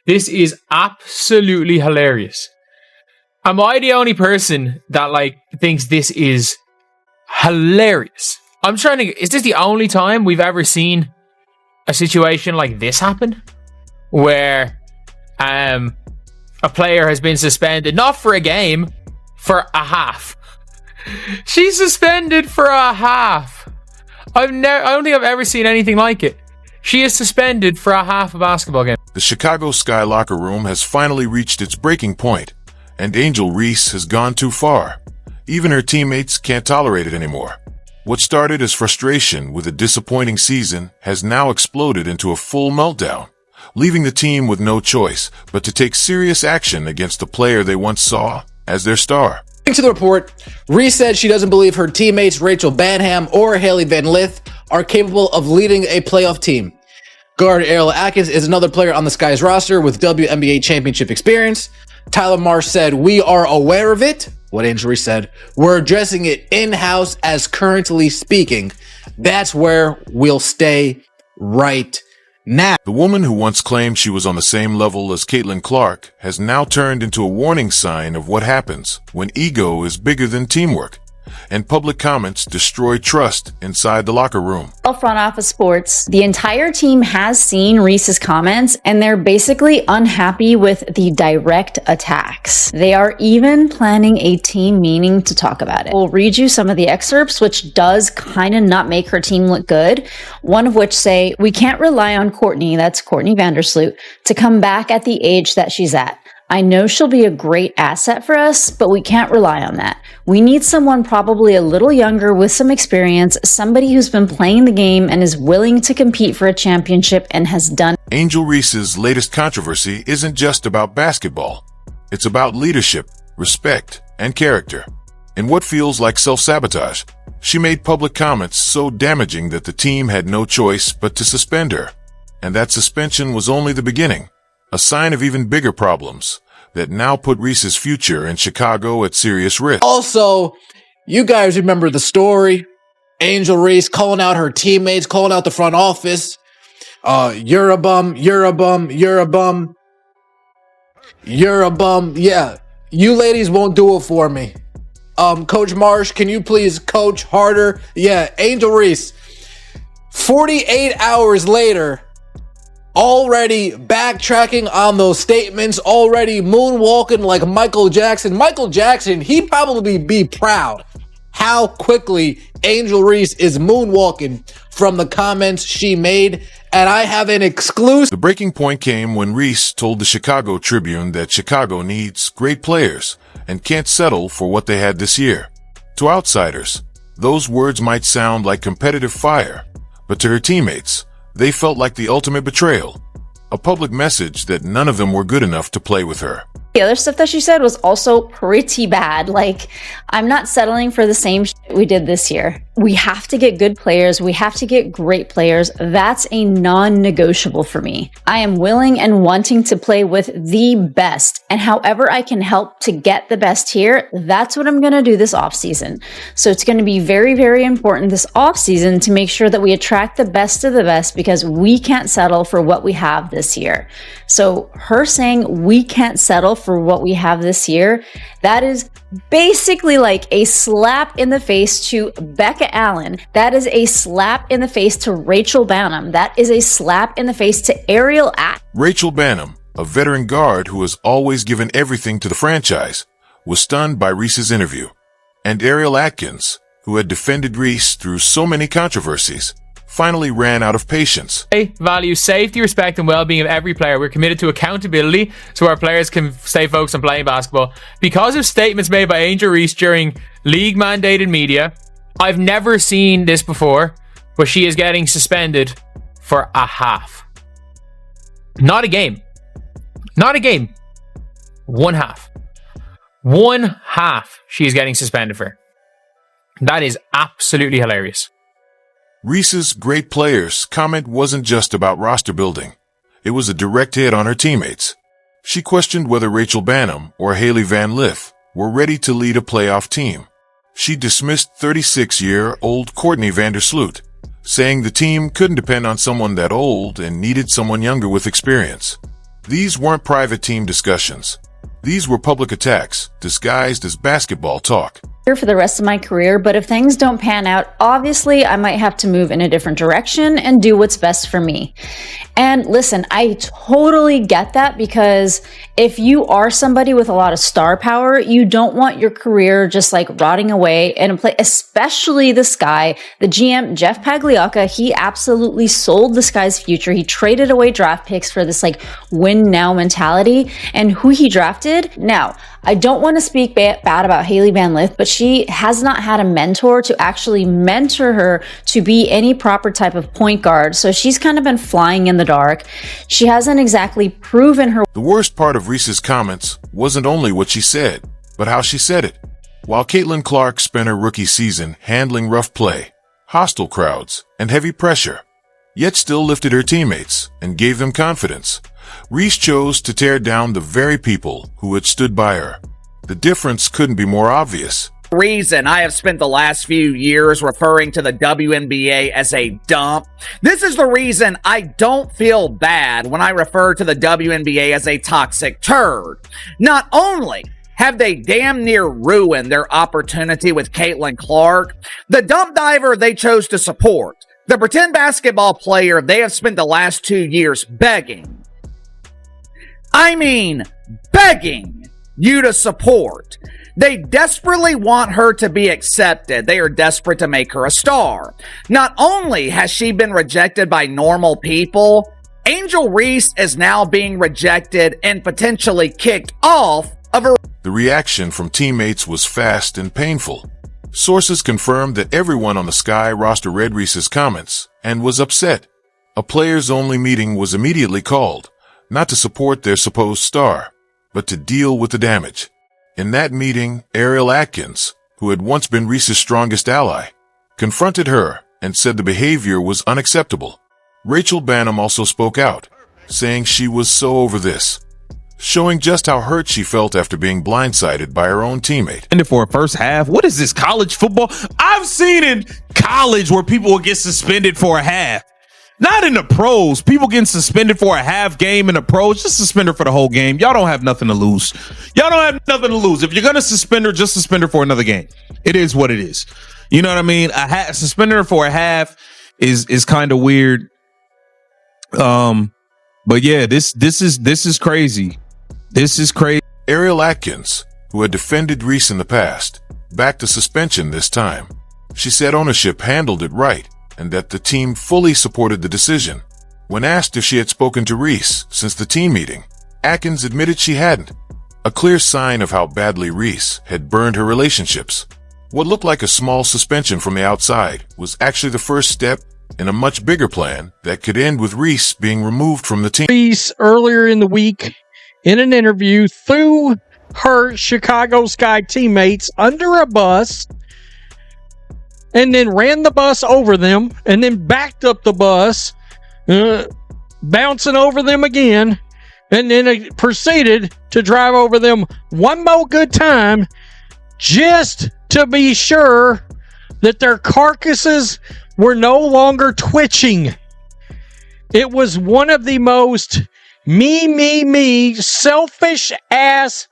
This is absolutely hilarious. Am I the only person that thinks this is hilarious? I'm trying to... Is this the only time we've ever seen a situation like this happen? Where a player has been suspended, not for a game, for a half. She's suspended for a half. I don't think I've ever seen anything like it. She is suspended for a half a basketball game. The Chicago Sky locker room has finally reached its breaking point, and Angel Reese has gone too far. Even her teammates can't tolerate it anymore. What started as frustration with a disappointing season has now exploded into a full meltdown, leaving the team with no choice but to take serious action against the player they once saw as their star. According to the report, Reese said she doesn't believe her teammates Rachel Banham or Haley Van Lith are capable of leading a playoff team. Guard Ariel Atkins is another player on the Sky's roster with WNBA championship experience. Tyler Marsh said, "We are aware of it." What Angel Reese said, "We're addressing it in-house as currently speaking. That's where we'll stay right now." The woman who once claimed she was on the same level as Caitlin Clark has now turned into a warning sign of what happens when ego is bigger than teamwork, and public comments destroy trust inside the locker room. Front office sports, the entire team has seen Reese's comments, and they're basically unhappy with the direct attacks. They are even planning a team meeting to talk about it. We'll read you some of the excerpts, which does kind of not make her team look good. One of which say, "We can't rely on Courtney," that's Courtney Vandersloot, "to come back at the age that she's at. I know she'll be a great asset for us, but we can't rely on that. We need someone probably a little younger with some experience, somebody who's been playing the game and is willing to compete for a championship and has done." Angel Reese's latest controversy isn't just about basketball. It's about leadership, respect, and character. In what feels like self-sabotage, she made public comments so damaging that the team had no choice but to suspend her. And that suspension was only the beginning, a sign of even bigger problems that now put Reese's future in Chicago at serious risk. Also, you guys remember the story. Angel Reese calling out her teammates, calling out the front office. You're a bum, you're a bum, you're a bum. You're a bum. Yeah, you ladies won't do it for me. Coach Marsh, can you please coach harder? Yeah, Angel Reese, 48 hours later, already backtracking on those statements, already moonwalking like Michael Jackson. Michael Jackson, he'd probably be proud how quickly Angel Reese is moonwalking from the comments she made. And I have an exclusive. The breaking point came when Reese told the Chicago Tribune that Chicago needs great players and can't settle for what they had this year. To outsiders, those words might sound like competitive fire, but to her teammates, they felt like the ultimate betrayal, a public message that none of them were good enough to play with her. The other stuff that she said was also pretty bad. Like, I'm not settling for the same shit we did this year. We have to get good players. We have to get great players. That's a non-negotiable for me. I am willing and wanting to play with the best. And however I can help to get the best here, that's what I'm going to do this offseason. So it's going to be very, very important this offseason to make sure that we attract the best of the best, because we can't settle for what we have this year. So her saying we can't settle for what we have this year, that is basically like a slap in the face to Becca Allen. That is a slap in the face to Rachel Banham. That is a slap in the face to Ariel Atkins. Rachel Banham, a veteran guard who has always given everything to the franchise, was stunned by Reese's interview. And Ariel Atkins, who had defended Reese through so many controversies, finally ran out of patience. Value safety, respect, and well-being of every player. We're committed to accountability so our players can stay focused on playing basketball. Because of statements made by Angel Reese during league-mandated media, I've never seen this before, but she is getting suspended for a half. Not a game. Not a game. One half. One half she is getting suspended for. That is absolutely hilarious. Reese's great players comment wasn't just about roster building. It was a direct hit on her teammates. She questioned whether Rachel Banham or Haley Van Lith were ready to lead a playoff team. She dismissed 36-year-old Courtney Vandersloot, saying the team couldn't depend on someone that old and needed someone younger with experience. These weren't private team discussions. These were public attacks, disguised as basketball talk. For the rest of my career, but if things don't pan out, obviously I might have to move in a different direction and do what's best for me. And listen, I totally get that, because if you are somebody with a lot of star power, you don't want your career just like rotting away in a place, especially the Sky. The GM, Jeff Pagliocca, he absolutely sold the Sky's future. He traded away draft picks for this like win now mentality. And who he drafted? Now, I don't want to speak bad about Haley Van Lith, but she has not had a mentor to actually mentor her to be any proper type of point guard. So she's kind of been flying in the dark. She hasn't exactly proven her. The worst part of Reese's comments wasn't only what she said, but how she said it. While Caitlin Clark spent her rookie season handling rough play, hostile crowds, and heavy pressure, yet still lifted her teammates and gave them confidence, Reese chose to tear down the very people who had stood by her. The difference couldn't be more obvious. Reason I have spent the last few years referring to the WNBA as a dump. This is the reason I don't feel bad when I refer to the WNBA as a toxic turd. Not only have they damn near ruined their opportunity with Caitlin Clark, the dump diver they chose to support, the pretend basketball player they have spent the last 2 years begging you to support. They desperately want her to be accepted. They are desperate to make her a star. Not only has she been rejected by normal people, Angel Reese is now being rejected and potentially kicked off of her. The reaction from teammates was fast and painful. Sources confirmed that everyone on the Sky roster read Reese's comments and was upset. A players-only meeting was immediately called, not to support their supposed star, but to deal with the damage. In that meeting, Ariel Atkins, who had once been Reese's strongest ally, confronted her and said the behavior was unacceptable. Rachel Bannum also spoke out, saying she was so over this, showing just how hurt she felt after being blindsided by her own teammate. And for a first half, what is this, college football? I've seen in college where people will get suspended for a half. Not in the pros. People getting suspended for a half game in the pros. Just suspend her for the whole game. Y'all don't have nothing to lose. Y'all don't have nothing to lose. If you're going to suspend her, just suspend her for another game. It is what it is. You know what I mean? Suspending her for a half is kind of weird. But yeah, this is crazy. This is crazy. Ariel Atkins, who had defended Reese in the past, backed a suspension this time. She said ownership handled it right, and that the team fully supported the decision. When asked if she had spoken to Reese since the team meeting, Atkins admitted she hadn't, a clear sign of how badly Reese had burned her relationships. What looked like a small suspension from the outside was actually the first step in a much bigger plan that could end with Reese being removed from the team. Reese, earlier in the week, in an interview, threw her Chicago Sky teammates under a bus and then ran the bus over them, and then backed up the bus, bouncing over them again, and then proceeded to drive over them one more good time, just to be sure that their carcasses were no longer twitching. It was one of the most me, selfish ass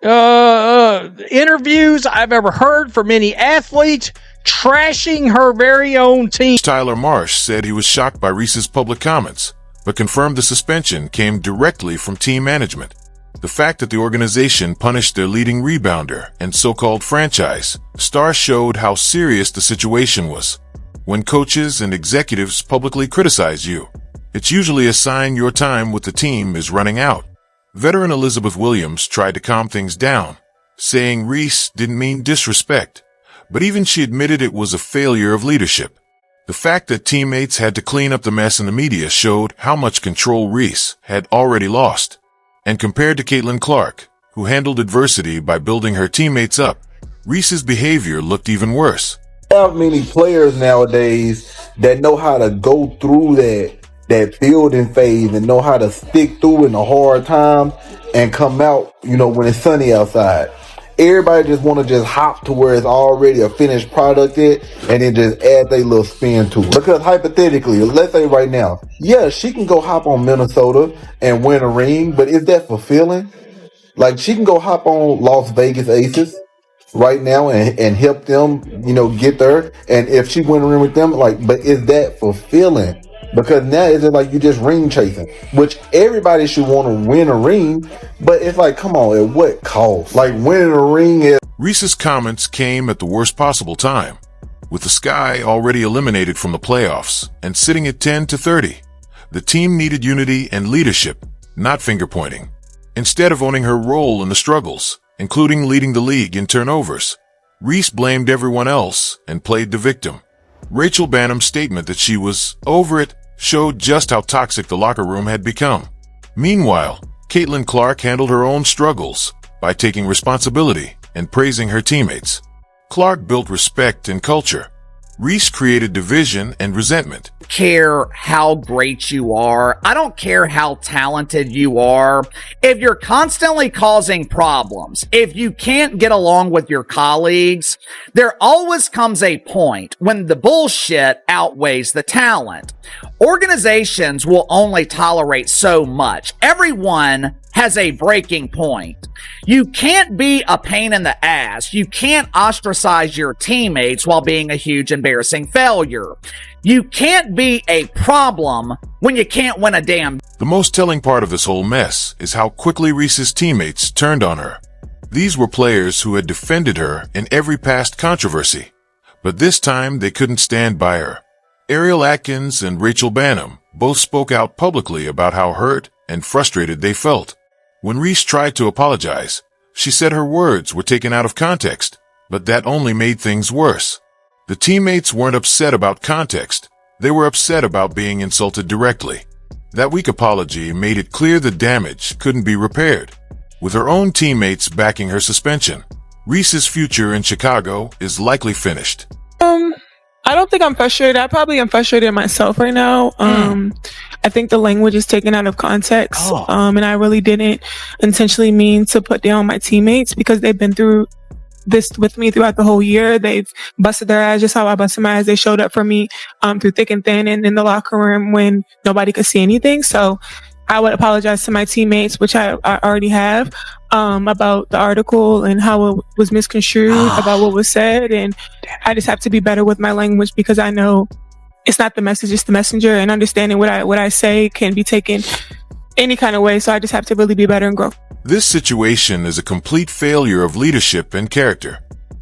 interviews I've ever heard from any athlete, trashing her very own team. Tyler Marsh said he was shocked by Reese's public comments, but confirmed the suspension came directly from team management. The fact that the organization punished their leading rebounder and so-called franchise star showed how serious the situation was. When coaches and executives publicly criticize you, it's usually a sign your time with the team is running out. Veteran Elizabeth Williams tried to calm things down, saying Reese didn't mean disrespect, but even she admitted it was a failure of leadership. The fact that teammates had to clean up the mess in the media showed how much control Reese had already lost. And compared to Caitlin Clark, who handled adversity by building her teammates up, Reese's behavior looked even worse. There are many players nowadays that know how to go through that building phase and know how to stick through in the hard times and come out, when it's sunny outside. everybody just want to just hop to where it's already a finished product and then just add their little spin to it. Because hypothetically, let's say right now, yeah, she can go hop on Minnesota and win a ring, but is that fulfilling? Like, she can go hop on Las Vegas Aces right now and help them, get there. And if she win a ring with them, but is that fulfilling? Because now it's just like you just ring chasing, which everybody should want to win a ring, but it's like, come on, at what cost? Like, winning a ring is... Reese's comments came at the worst possible time, with the Sky already eliminated from the playoffs and sitting at 10-30. The team needed unity and leadership, not finger-pointing. Instead of owning her role in the struggles, including leading the league in turnovers, Reese blamed everyone else and played the victim. Rachel Bannum's statement that she was over it showed just how toxic the locker room had become. Meanwhile, Caitlin Clark handled her own struggles by taking responsibility and praising her teammates. Clark built respect and culture. Reese created division and resentment. Care how great you are. I don't care how talented you are. If you're constantly causing problems, if you can't get along with your colleagues, there always comes a point when the bullshit outweighs the talent. Organizations will only tolerate so much. Everyone has a breaking point. You can't be a pain in the ass. You can't ostracize your teammates while being a huge embarrassing failure. You can't be a problem when you can't win a damn. The most telling part of this whole mess is how quickly Reese's teammates turned on her. These were players who had defended her in every past controversy, but this time they couldn't stand by her. Ariel Atkins and Rachel Bannum both spoke out publicly about how hurt and frustrated they felt. When Reese tried to apologize, she said her words were taken out of context, but that only made things worse. The teammates weren't upset about context. They were upset about being insulted directly. That weak apology made it clear the damage couldn't be repaired. With her own teammates backing her suspension, Reese's future in Chicago is likely finished. I don't think I'm frustrated. I probably am frustrated myself right now. I think the language is taken out of context. And I really didn't intentionally mean to put down my teammates because they've been through this with me throughout the whole year. They've busted their ass just how I busted my ass. They showed up for me through thick and thin and in the locker room when nobody could see anything. So I would apologize to my teammates, which I already have, about the article and how it was misconstrued, about what was said. And I just have to be better with my language because I know it's not the message, it's the messenger, and understanding what I say can be taken any kind of way. So I just have to really be better and grow. This situation is a complete failure of leadership and character.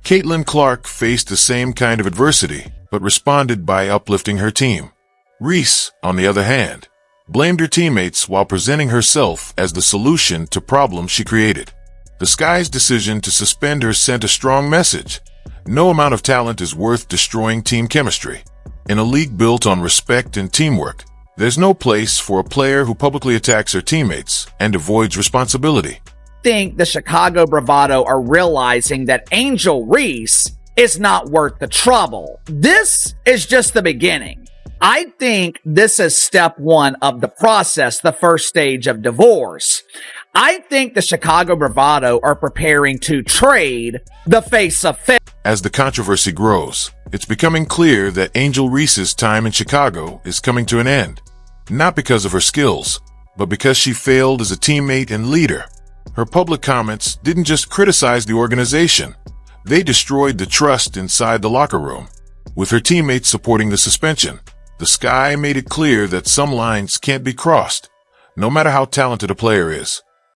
Caitlin Clark faced the same kind of adversity, but responded by uplifting her team. Reese, on the other hand, blamed her teammates while presenting herself as the solution to problems she created. The Sky's decision to suspend her sent a strong message. No amount of talent is worth destroying team chemistry. In a league built on respect and teamwork, there's no place for a player who publicly attacks her teammates and avoids responsibility. I think the Chicago Bravado are realizing that Angel Reese is not worth the trouble. This is just the beginning. I think this is step one of the process, the first stage of divorce. I think the Chicago Bravado are preparing to trade the face of faith. As the controversy grows, it's becoming clear that Angel Reese's time in Chicago is coming to an end. Not because of her skills, but because she failed as a teammate and leader. Her public comments didn't just criticize the organization. They destroyed the trust inside the locker room. With her teammates supporting the suspension, the Sky made it clear that some lines can't be crossed. No matter how talented a player is,